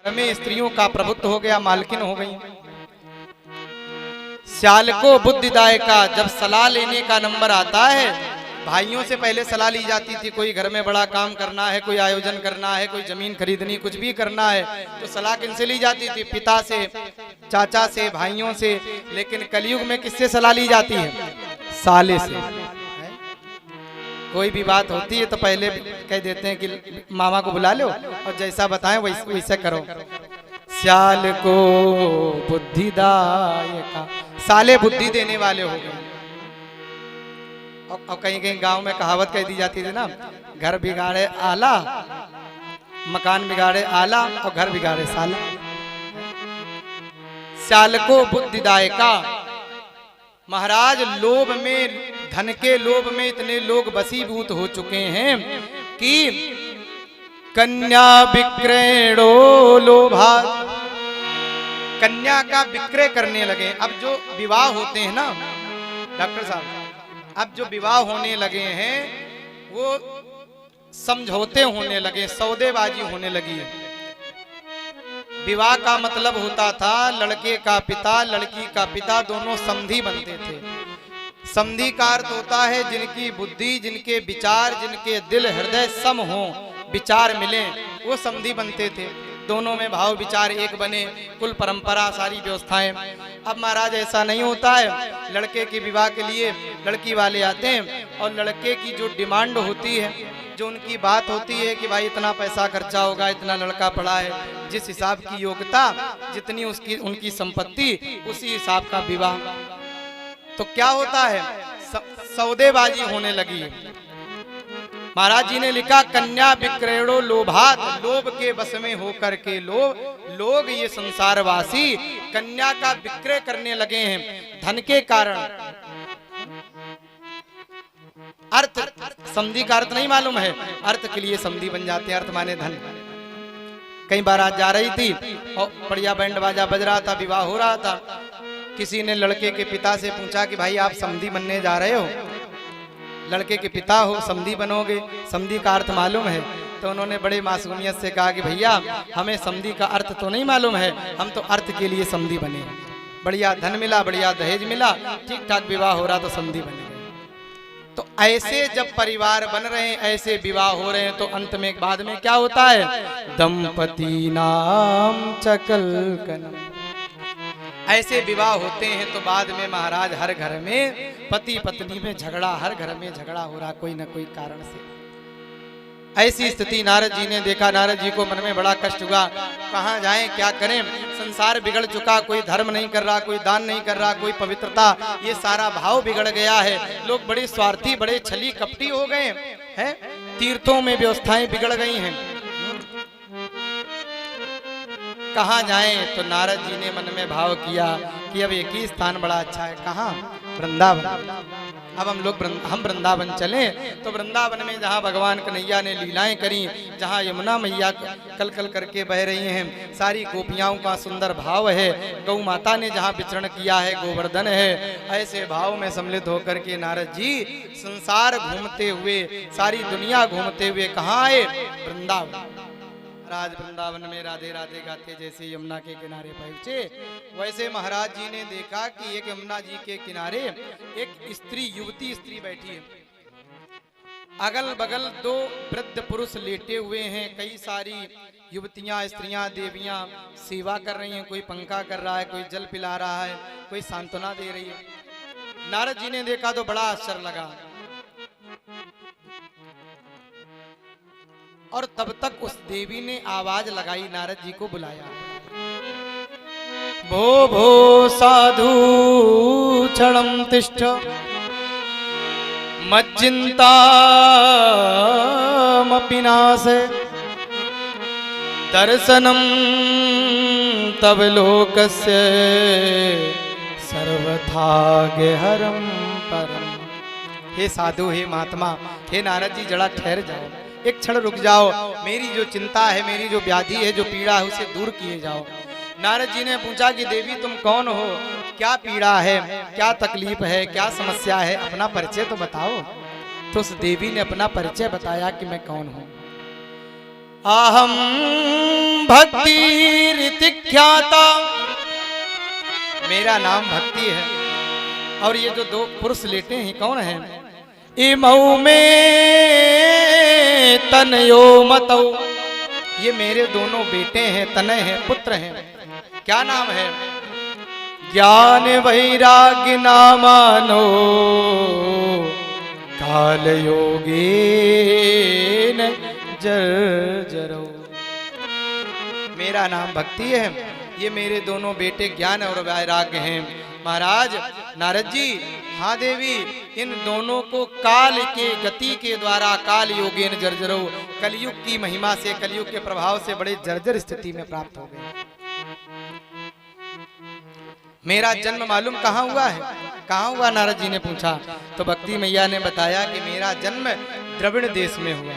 में स्त्रियों का प्रभुत्व हो गया, मालकिन हो गई। श्याल को बुद्धिदायका, जब सलाह लेने का नंबर आता है, भाइयों से पहले सलाह ली जाती थी। कोई घर में बड़ा काम करना है, कोई आयोजन करना है, कोई जमीन खरीदनी, कुछ भी करना है, तो सलाह किनसे ली जाती थी? पिता से, चाचा से, भाइयों से। लेकिन कलयुग में किससे सलाह ली जाती है? साले से। कोई भी बात होती है तो पहले कह देते हैं कि मामा को बुला लो और जैसा बताएं वैसे करो। श्याल को बुद्धिदायका, साले बुद्धि देने वाले हो गए। और कहीं कहीं गांव में कहावत कह दी जाती थी ना, घर बिगाड़े आला, मकान बिगाड़े आला और घर बिगाड़े साला। श्याल को बुद्धिदायका। महाराज, लोभ में, धन के लोभ में इतने लोग वशीभूत हो चुके हैं कि कन्या विक्रयणो लोभा, कन्या का विक्रय करने लगे। अब जो विवाह होते हैं ना डॉक्टर साहब, अब जो विवाह होने लगे हैं वो समझौते होने लगे, सौदेबाजी होने लगी है। विवाह का मतलब होता था लड़के का पिता, लड़की का पिता दोनों समधी बनते थे। समधी का अर्थ होता है जिनकी बुद्धि, जिनके विचार, जिनके दिल हृदय सम हो, विचार मिले, वो समधी बनते थे। दोनों में भाव विचार एक बने, कुल परंपरा सारी व्यवस्थाएं। अब महाराज ऐसा नहीं होता है। लड़के के विवाह के लिए लड़की वाले आते हैं और लड़के की जो डिमांड होती है, जो उनकी बात होती है कि भाई इतना पैसा खर्चा होगा, इतना लड़का पड़ा है, जिस हिसाब की योग्यता, जितनी उसकी उनकी संपत्ति, उसी हिसाब का विवाह। तो क्या होता है? सौदेबाजी होने लगी है। महाराज जी ने लिखा कन्या विक्रयणो लोभात, लोभ के वश में होकर के लोग ये संसारवासी कन्या का विक्रय करने लगे हैं धन के कारण। अर्थ, समधी का अर्थ नहीं मालूम है, अर्थ के लिए समधी बन जाते हैं। अर्थ माने धन। कई बार आज जा रही थी और बढ़िया बैंड बाजा बज रहा था, विवाह हो रहा था। किसी ने लड़के के पिता से पूछा कि भाई आप समधी बनने जा रहे हो, लड़के के पिता हो, समधी बनोगे, समधी का अर्थ मालूम है? तो उन्होंने बड़े मासूमियत से कहा कि भैया हमें समधी का अर्थ तो नहीं मालूम है, हम तो अर्थ के लिए समधी बने। बढ़िया धन मिला, बढ़िया दहेज मिला, ठीक ठाक विवाह हो रहा तो समधी बने। तो ऐसे जब परिवार बन रहे हैं, ऐसे विवाह हो रहे हैं, तो अंत में बाद में क्या होता है? दंपति नाम चकल कनम। ऐसे विवाह होते हैं तो बाद में महाराज हर घर में पति पत्नी में झगड़ा, हर घर में झगड़ा हो रहा कोई न कोई कारण से। ऐसी स्थिति नारद जी ने देखा। नारद जी को मन में बड़ा कष्ट हुआ, कहाँ जाएं, क्या करें? संसार बिगड़ चुका, कोई धर्म नहीं कर रहा, कोई दान नहीं कर रहा, कोई पवित्रता, ये सारा भाव बिगड़ गया है। लोग बड़े स्वार्थी, बड़े छली कपटी हो गए हैं। तीर्थों में व्यवस्थाएं बिगड़ गई हैं। कहाँ जाएं? तो नारद जी ने मन में भाव किया कि अब एक ही स्थान बड़ा अच्छा है। कहाँ? वृंदावन। अब हम वृंदावन चलें। तो वृंदावन में जहाँ भगवान कन्हैया ने लीलाएं करी, जहाँ यमुना मैया कल कल करके बह रही हैं, सारी गोपियाओं का सुंदर भाव है, गौ माता ने जहाँ विचरण किया है, गोवर्धन है, ऐसे भाव में सम्मिलित होकर के नारद जी संसार घूमते हुए, सारी दुनिया घूमते हुए कहाँ आए? वृंदावन। राज वृंदावन में राधे राधे गाते जैसे यमुना के किनारे पहुंचे, वैसे महाराज जी ने देखा कि एक यमुना जी के किनारे एक स्त्री, युवती स्त्री बैठी है। अगल बगल दो वृद्ध पुरुष लेटे हुए हैं। कई सारी युवतियां, स्त्रियां, देवियां सेवा कर रही हैं। कोई पंखा कर रहा है, कोई जल पिला रहा है, कोई सांत्वना दे रही है। नारद जी ने देखा तो बड़ा आश्चर्य लगा। और तब तक उस देवी ने आवाज लगाई, नारद जी को बुलाया। भो भो साधु क्षणं तिष्ठ मज्जिन्तामपि नासे दर्शनं तव लोकस्य सर्वथा गेहरं परम। हे साधु, हे महात्मा, हे नारद जी, जरा ठहर जाओ, एक क्षण रुक जाओ। मेरी जो चिंता है, मेरी जो व्याधि है, जो पीड़ा है, उसे दूर किए जाओ। नारद जी ने पूछा कि देवी तुम कौन हो, क्या पीड़ा है, क्या तकलीफ है, क्या समस्या है, अपना परिचय तो बताओ। तो उस देवी ने अपना परिचय बताया कि मैं कौन हूँ। आहम भक्ति रीति ख्याता, मेरा नाम भक्ति है। और ये जो दो पुरुष लेटे हैं कौन है? इमऊ में तनयो मतौ, ये मेरे दोनों बेटे हैं, तनय हैं, पुत्र हैं। क्या नाम है? ज्ञान वैराग्य नामानो काल योगेन जर्जरो। मेरा नाम भक्ति है, ये मेरे दोनों बेटे ज्ञान और वैराग्य हैं। महाराज नारद जी, हाँ देवी, इन दोनों को काल के गति के द्वारा काल योगेन जर्जरो, कलयुग की महिमा से, कलयुग के प्रभाव से बड़े जर्जर स्थिति में प्राप्त हो गए। मेरा जन्म मालूम कहाँ हुआ है? कहाँ हुआ? नारद जी ने पूछा तो भक्ति मैया ने बताया कि मेरा जन्म द्रविड़ देश में हुआ।